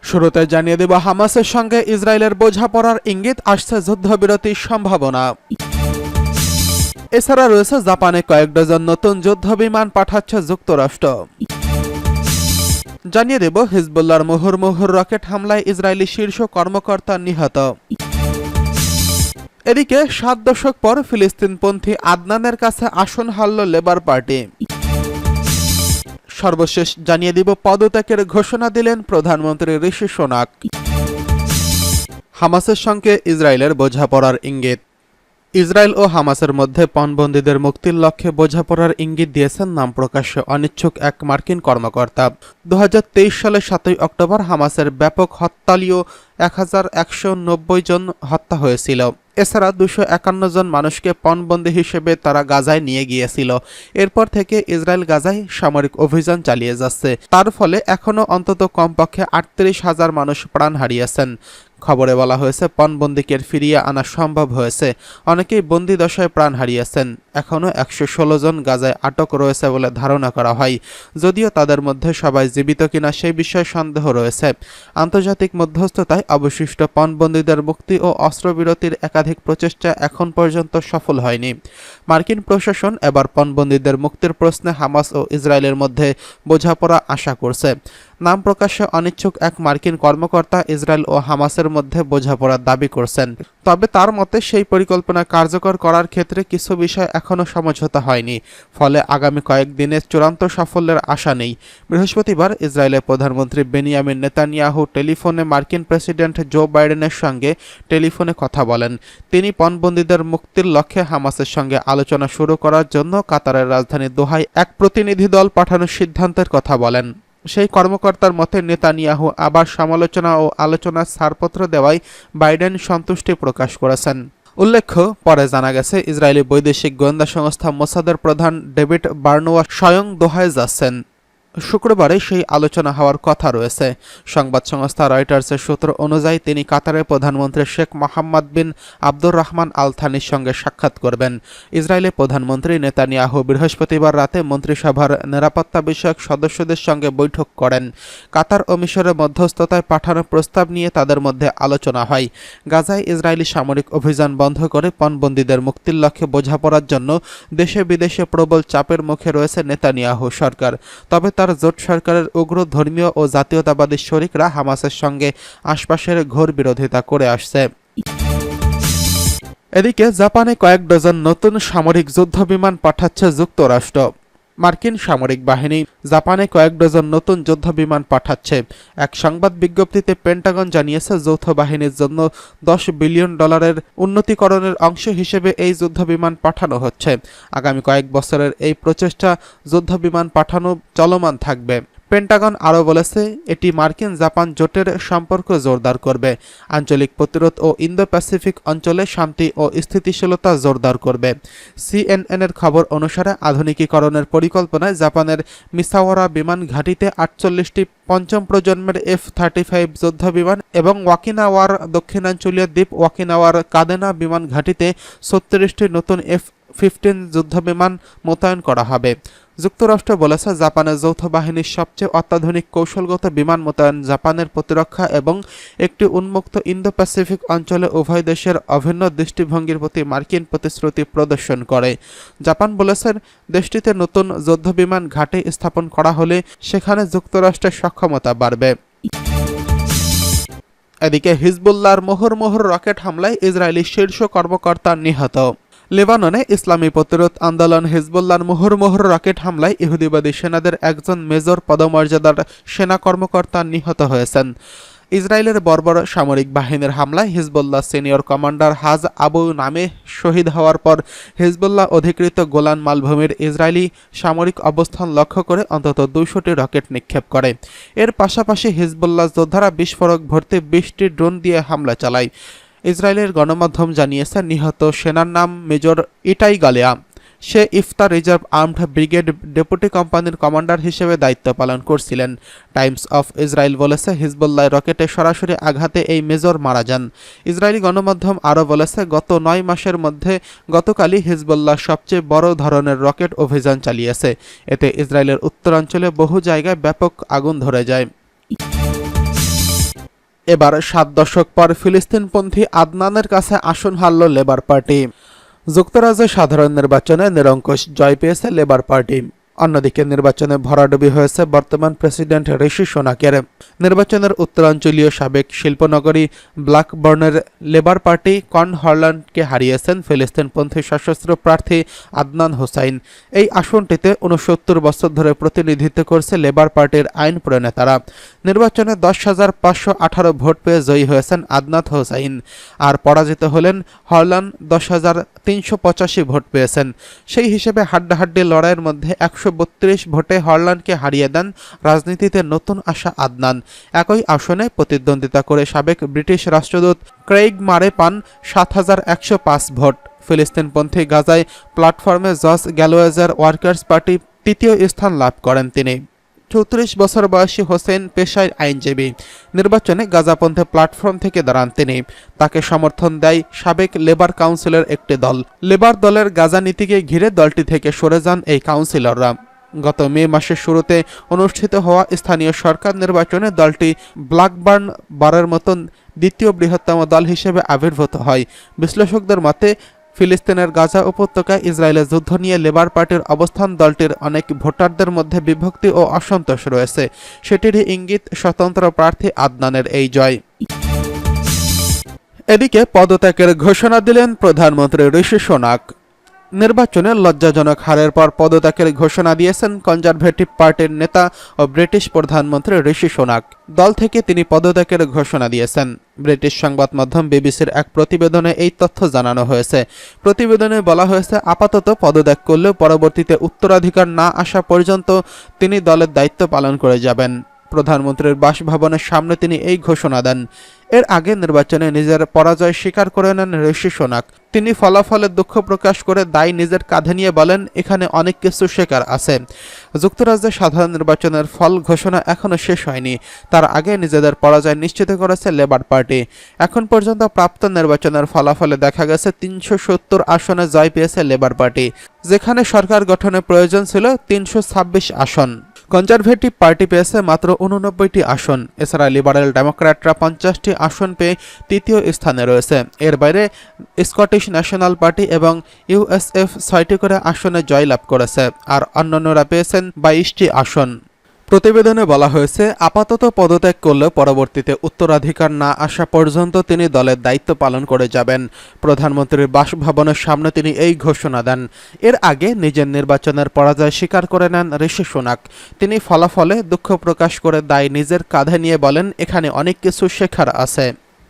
শুরুতে জানিয়ে দেব হামাসের সঙ্গে ইসরায়েলের বোঝাপড়ার ইঙ্গিত, আসছে যুদ্ধবিরতির সম্ভাবনা। এছাড়া রয়েছে জাপানে কয়েক ডজন নতুন যুদ্ধবিমান পাঠাচ্ছে যুক্তরাষ্ট্র। জানিয়ে দেব হিজবুল্লাহর মুহুর্মুহুর রকেট হামলায় ইসরায়েলি শীর্ষ কর্মকর্তা নিহত। এদিকে 7 দশক পর ফিলিস্তিনপন্থী আদনানের কাছে আসন হারল লেবার পার্টি। সর্বশেষ জানিয়ে দিব পদত্যাগের ঘোষণা দিলেন প্রধানমন্ত্রী ঋষি সুনাক। হামাসের সঙ্গে ইসরায়েলের বোঝাপড়ার ইঙ্গিত। ইসরায়েল ও হামাসের মধ্যে পণবন্দীদের মুক্তির লক্ষ্যে বোঝাপড়ার ইঙ্গিত দিয়েছেন নাম প্রকাশ্যে অনিচ্ছুক এক মার্কিন কর্মকর্তা। 2023 সালের 7 অক্টোবর হামাসের ব্যাপক হত্যালীয় 1190 জন হত্যা হয়েছিল। এছাড়া 251 জন মানুষকে পণবন্দী হিসেবে তারা গাজায় নিয়ে গিয়েছিল। এরপর থেকে ইসরায়েল গাজায় সামরিক অভিযান চালিয়ে যাচ্ছে। তার ফলে এখনও অন্তত কমপক্ষে 38,000 মানুষ প্রাণ হারিয়েছেন। খবরে বলা হয়েছে পণবন্দীকে ফিরিয়ে আনা সম্ভব হয়েছে। অনেকেই বন্দি দশায় প্রাণ হারিয়েছেন। এখনও 116 জন গাজায় আটক রয়েছে বলে ধারণা করা হয়। যদিও তাদের মধ্যে সবাই জীবিত কিনা সেই বিষয়ে সন্দেহ রয়েছে। আন্তর্জাতিক মধ্যস্থতায় অবশিষ্ট পণবন্দীদের মুক্তি ও অস্ত্রবিরতির একাধিক প্রচেষ্টা এখন পর্যন্ত সফল হয়নি। মার্কিন প্রশাসন এবার পণবন্দীদের মুক্তির প্রশ্নে হামাস ও ইসরায়েলের মধ্যে বোঝাপড়া আশা করছে। নাম প্রকাশে অনিচ্ছুক এক মার্কিন কর্মকর্তা ইসরায়েল ও হামাসের মধ্যে বোঝাপড়ার দাবি করছেন। তবে তার মতে সেই পরিকল্পনা কার্যকর করার ক্ষেত্রে কিছু বিষয় এখনও সমঝোতা হয়নি। ফলে আগামী কয়েকদিনের চূড়ান্ত সাফল্যের আশা নেই। বৃহস্পতিবার ইসরায়েলের প্রধানমন্ত্রী বেনিয়ামিন নেতানিয়াহু টেলিফোনে মার্কিন প্রেসিডেন্ট জো বাইডেনের সঙ্গে টেলিফোনে কথা বলেন। তিনি পণবন্দীদের মুক্তির লক্ষ্যে হামাসের সঙ্গে আলোচনা শুরু করার জন্য কাতারের রাজধানী দোহায় এক প্রতিনিধি দল পাঠানোর সিদ্ধান্তের কথা বলেন। সেই কর্মকর্তার মতে নেতানিয়াহু আবার সমালোচনা ও আলোচনার ছাড়পত্র দেওয়ায় বাইডেন সন্তুষ্টি প্রকাশ করেছেন। উল্লেখ্য, পরে জানা গেছে ইসরায়েলি বৈদেশিক গোয়েন্দা সংস্থা মোসাদের প্রধান ডেভিড বার্নোয়া স্বয়ং দোহায় যাচ্ছেন। শুক্রবারে সেই আলোচনা হওয়ার কথা রয়েছে। সংবাদ সংস্থা রয়টার্সের সূত্র অনুযায়ী তিনি কাতারের প্রধানমন্ত্রী শেখ মোহাম্মদ বিন আব্দুর রহমান আল থানির সঙ্গে সাক্ষাৎ করবেন। ইসরায়েলের প্রধানমন্ত্রী নেতানিয়াহু বৃহস্পতিবার রাতে মন্ত্রিসভার নিরাপত্তা বিষয়ক সদস্যদের সঙ্গে বৈঠক করেন। কাতার ও মিশরের মধ্যস্থতায় পাঠানো প্রস্তাব নিয়ে তাদের মধ্যে আলোচনা হয়। গাজায় ইসরায়েলি সামরিক অভিযান বন্ধ করে পণবন্দীদের মুক্তির লক্ষ্যে বোঝাপড়ার জন্য দেশে বিদেশে প্রবল চাপের মুখে রয়েছে নেতানিয়াহু সরকার। তবে তার জোট সরকারের উগ্র ধর্মীয় ও জাতীয়তাবাদী শরিকরা হামাসের সঙ্গে আশপাশের ঘোর বিরোধিতা করে আসছে। এদিকে জাপানে কয়েক ডজন নতুন সামরিক যুদ্ধবিমান পাঠাচ্ছে যুক্তরাষ্ট্র। মার্কিন সামরিক বাহিনী জাপানে কয়েক ডজন নতুন যুদ্ধবিমান পাঠাচ্ছে। এক সংবাদ বিজ্ঞপ্তিতে পেন্টাগন জানিয়েছে যৌথ বাহিনীর জন্য $10 বিলিয়ন উন্নতিকরণের অংশ হিসেবে এই যুদ্ধবিমান পাঠানো হচ্ছে। আগামী কয়েক বছরের এই প্রচেষ্টা যুদ্ধবিমান পাঠানো চলমান থাকবে। পেন্টাগন আরও বলেছে এটি মার্কিন জাপান জোটের সম্পর্ক জোরদার করবে, আঞ্চলিক প্রতিরোধ ও ইন্দো প্যাসিফিক অঞ্চলে শান্তি ও স্থিতিশীলতা জোরদার করবে। সিএনএনের খবর অনুসারে আধুনিকীকরণের পরিকল্পনায় জাপানের মিসাওয়ারা বিমান ঘাঁটিতে 48টি পঞ্চম প্রজন্মের F-35 যুদ্ধবিমান এবং ওয়াকিনাওয়ার দক্ষিণাঞ্চলীয় দ্বীপ ওয়াকিনাওয়ার কাদেনা বিমান ঘাঁটিতে 36টি নতুন F-15 যুদ্ধবিমান মোতায়েন করা হবে। যুক্তরাষ্ট্র বলেছে জাপানের যৌথ বাহিনীর সবচেয়ে অত্যাধুনিক কৌশলগত বিমান মোতায়েন জাপানের প্রতিরক্ষা এবং একটি উন্মুক্ত ইন্দো প্যাসিফিক অঞ্চলে উভয় দেশের অভিন্ন দৃষ্টিভঙ্গির প্রতি মার্কিন প্রতিশ্রুতি প্রদর্শন করে। জাপান বলেছে দেশটিতে নতুন যুদ্ধবিমান ঘাঁটি স্থাপন করা হলে সেখানে যুক্তরাষ্ট্রের সক্ষমতা বাড়বে। এদিকে হিজবুল্লাহর মুহুর্মুহুর রকেট হামলায় ইসরায়েলি শীর্ষ কর্মকর্তা নিহত। লেবাননে ইসলামী প্রতিরোধ আন্দোলন হিজবুল্লাহর মুহুর্মুহুর রকেট হামলায় ইহুদিবাদী সেনাদের একজন মেজর পদমর্যাদার সেনা কর্মকর্তা নিহত হয়েছেন। ইসরায়েলের বর্বর সামরিক বাহিনীর হামলায় হিজবুল্লাহ সিনিয়র কমান্ডার হাজ আবু নামে শহীদ হওয়ার পর হিজবুল্লাহ অধিকৃত গোলান মালভূমির ইসরায়েলি সামরিক অবস্থান লক্ষ্য করে অন্তত 200টি রকেট নিক্ষেপ করে। এর পাশাপাশি হিজবুল্লাহ যোদ্ধারা বিস্ফোরক ভর্তি 20টি ড্রোন দিয়ে হামলা চালায়। ইসরায়েলের গণমাধ্যম জানিয়েছে নিহত সেনার নাম মেজর ইটাই গালেয়া। সে ইফতার রিজার্ভ আর্মড ব্রিগেড ডেপুটি কোম্পানির কমান্ডার হিসেবে দায়িত্ব পালন করছিলেন। টাইমস অফ ইসরায়েল বলেছে হিজবুল্লাহ রকেটে সরাসরি আঘাতে এই মেজর মারা যান। ইসরায়েলি গণমাধ্যম আরও বলেছে গত 9 মাসের মধ্যে গতকালই হিজবুল্লাহ সবচেয়ে বড় ধরনের রকেট অভিযান চালিয়েছে। এতে ইসরায়েলের উত্তরাঞ্চলে বহু জায়গায় ব্যাপক আগুন ধরে যায়। এবার 7 দশক পর ফিলিস্তিনপন্থী আদনানের কাছে আসন হারল লেবার পার্টি। যুক্তরাজ্যে সাধারণ নির্বাচনে নিরঙ্কুশ জয় পেয়েছে লেবার পার্টি। অন্যদিকে নির্বাচনে ভরাডুবি হয়েছে বর্তমান প্রেসিডেন্ট ঋষি সোনাকের। নির্বাচনের উত্তরাঞ্চলীয় সাবেক শিল্পনগরী ব্ল্যাকবার্নের লেবার পার্টি কর্নওয়ালিসকে হারিয়েছেন ফিলিস্তিনপন্থী সশস্ত্র প্রার্থী আদনান হোসাইন। এই আসনটিতে 69 বছর ধরে প্রতিনিধিত্ব করছে লেবার পার্টির আইন প্রণেতারা। নির্বাচনে 10,518 ভোট পেয়ে জয়ী হয়েছেন আদনান হোসাইন, আর পরাজিত হলেন হরলান 10,385 ভোট পেয়েছেন। সেই হিসেবে হাড্ডাহাড্ডি লড়াইয়ের মধ্যে 132 ভোটে হরলানকে হারিয়ে দেন রাজনীতিতে নতুন আসা আদনান। একই আসনে প্রতিদ্বন্দ্বিতা করে সাবেক ব্রিটিশ রাষ্ট্রদূত ক্রেইগ মারে পান 7,105 ভোট। ফিলিস্তিনপন্থী গাজায় প্ল্যাটফর্মে জর্জ গ্যালোয়েজের ওয়ার্কার্স পার্টি তৃতীয় স্থান লাভ করেন তিনি। 34 বছর বয়সী হোসেন পেশায় আইনজীবী। নির্বাচনে গাজাপন্থী প্ল্যাটফর্ম থেকে দাঁড়ান তিনি। তাকে সমর্থন দেয় সাবেক লেবার কাউন্সিলের একটি দল। লেবার দলের গাজা নীতিকে ঘিরে দলটি থেকে সরে যান এই কাউন্সিলররা। গত মে মাসের শুরুতে অনুষ্ঠিত হওয়া স্থানীয় সরকার নির্বাচনে দলটি ব্ল্যাকবার্ন বারের মতন দ্বিতীয় বৃহত্তম দল হিসেবে আবির্ভূত হয়। বিশ্লেষকদের মতে ফিলিস্তিনের গাজা উপত্যকায় ইসরায়েলের যুদ্ধ নিয়ে লেবার পার্টির অবস্থান দলটির অনেক ভোটারদের মধ্যে বিভক্তি ও অসন্তোষ রয়েছে। সেটিরই ইঙ্গিত স্বতন্ত্র প্রার্থী আদনানের এই জয়। এদিকে পদত্যাগের ঘোষণা দিলেন প্রধানমন্ত্রী ঋষি সোনাক। নির্বাচনে লজ্জাজনক হারের পর পদত্যাগের ঘোষণা দিয়েছেন কনজারভেটিভ পার্টির নেতা ও ব্রিটিশ প্রধানমন্ত্রী ঋষি সোনাক। দল থেকে তিনি পদত্যাগের ঘোষণা দিয়েছেন। ব্রিটিশ সংবাদ মাধ্যম বিবিসির এক প্রতিবেদনে এই তথ্য জানানো হয়েছে। প্রতিবেদনে বলা হয়েছে, আপাতত পদত্যাগ করলেও পরবর্তীতে উত্তরাধিকার না আসা পর্যন্ত তিনি দলের দায়িত্ব পালন করে যাবেন। প্রধানমন্ত্রীর বাসভবনের সামনে তিনি এই ঘোষণা দেন। এর আগে নির্বাচনে নিজের পরাজয় স্বীকার করে নেন ঋষি সোনাক। তিনি ফলাফলের দুঃখ প্রকাশ করে দায় নিজের কাঁধে নিয়ে বলেন, এখানে অনেক কিছু শেখার আছে। যুক্তরাজ্যে সাধারণ নির্বাচনের ফল ঘোষণা এখনও শেষ হয়নি। তার আগে নিজেদের পরাজয় নিশ্চিত করেছে লেবার পার্টি। এখন পর্যন্ত প্রাপ্ত নির্বাচনের ফলাফলে দেখা গেছে 370 আসনে জয় পেয়েছে লেবার পার্টি, যেখানে সরকার গঠনের প্রয়োজন ছিল 326 আসন। কনজারভেটিভ পার্টি পেয়েছে মাত্র 89টি আসন। এছাড়া লিবারেল ডেমোক্র্যাটরা 50টি আসন পেয়ে তৃতীয় স্থানে রয়েছে। এর বাইরে স্কটিশ ন্যাশনাল পার্টি এবং ইউএসএফ 6টি করে আসনে জয়লাভ করেছে, আর অন্যান্যরা পেয়েছেন 22টি আসন। প্রতিবেদনে বলা হয়েছে, আপাতত পদত্যাগ করলেও পরবর্তীতে উত্তরাধিকার না আসা পর্যন্ত তিনি দলের দায়িত্ব পালন করে যাবেন। প্রধানমন্ত্রীর বাসভবনের সামনে তিনি এই ঘোষণা দেন। এর আগে নিজের নির্বাচনের পরাজয় স্বীকার করে নেন ঋষি সোনাক। তিনি ফলাফলে দুঃখ প্রকাশ করে দায় নিজের কাঁধে নিয়ে বলেন, এখানে অনেক কিছু শেখার আছে।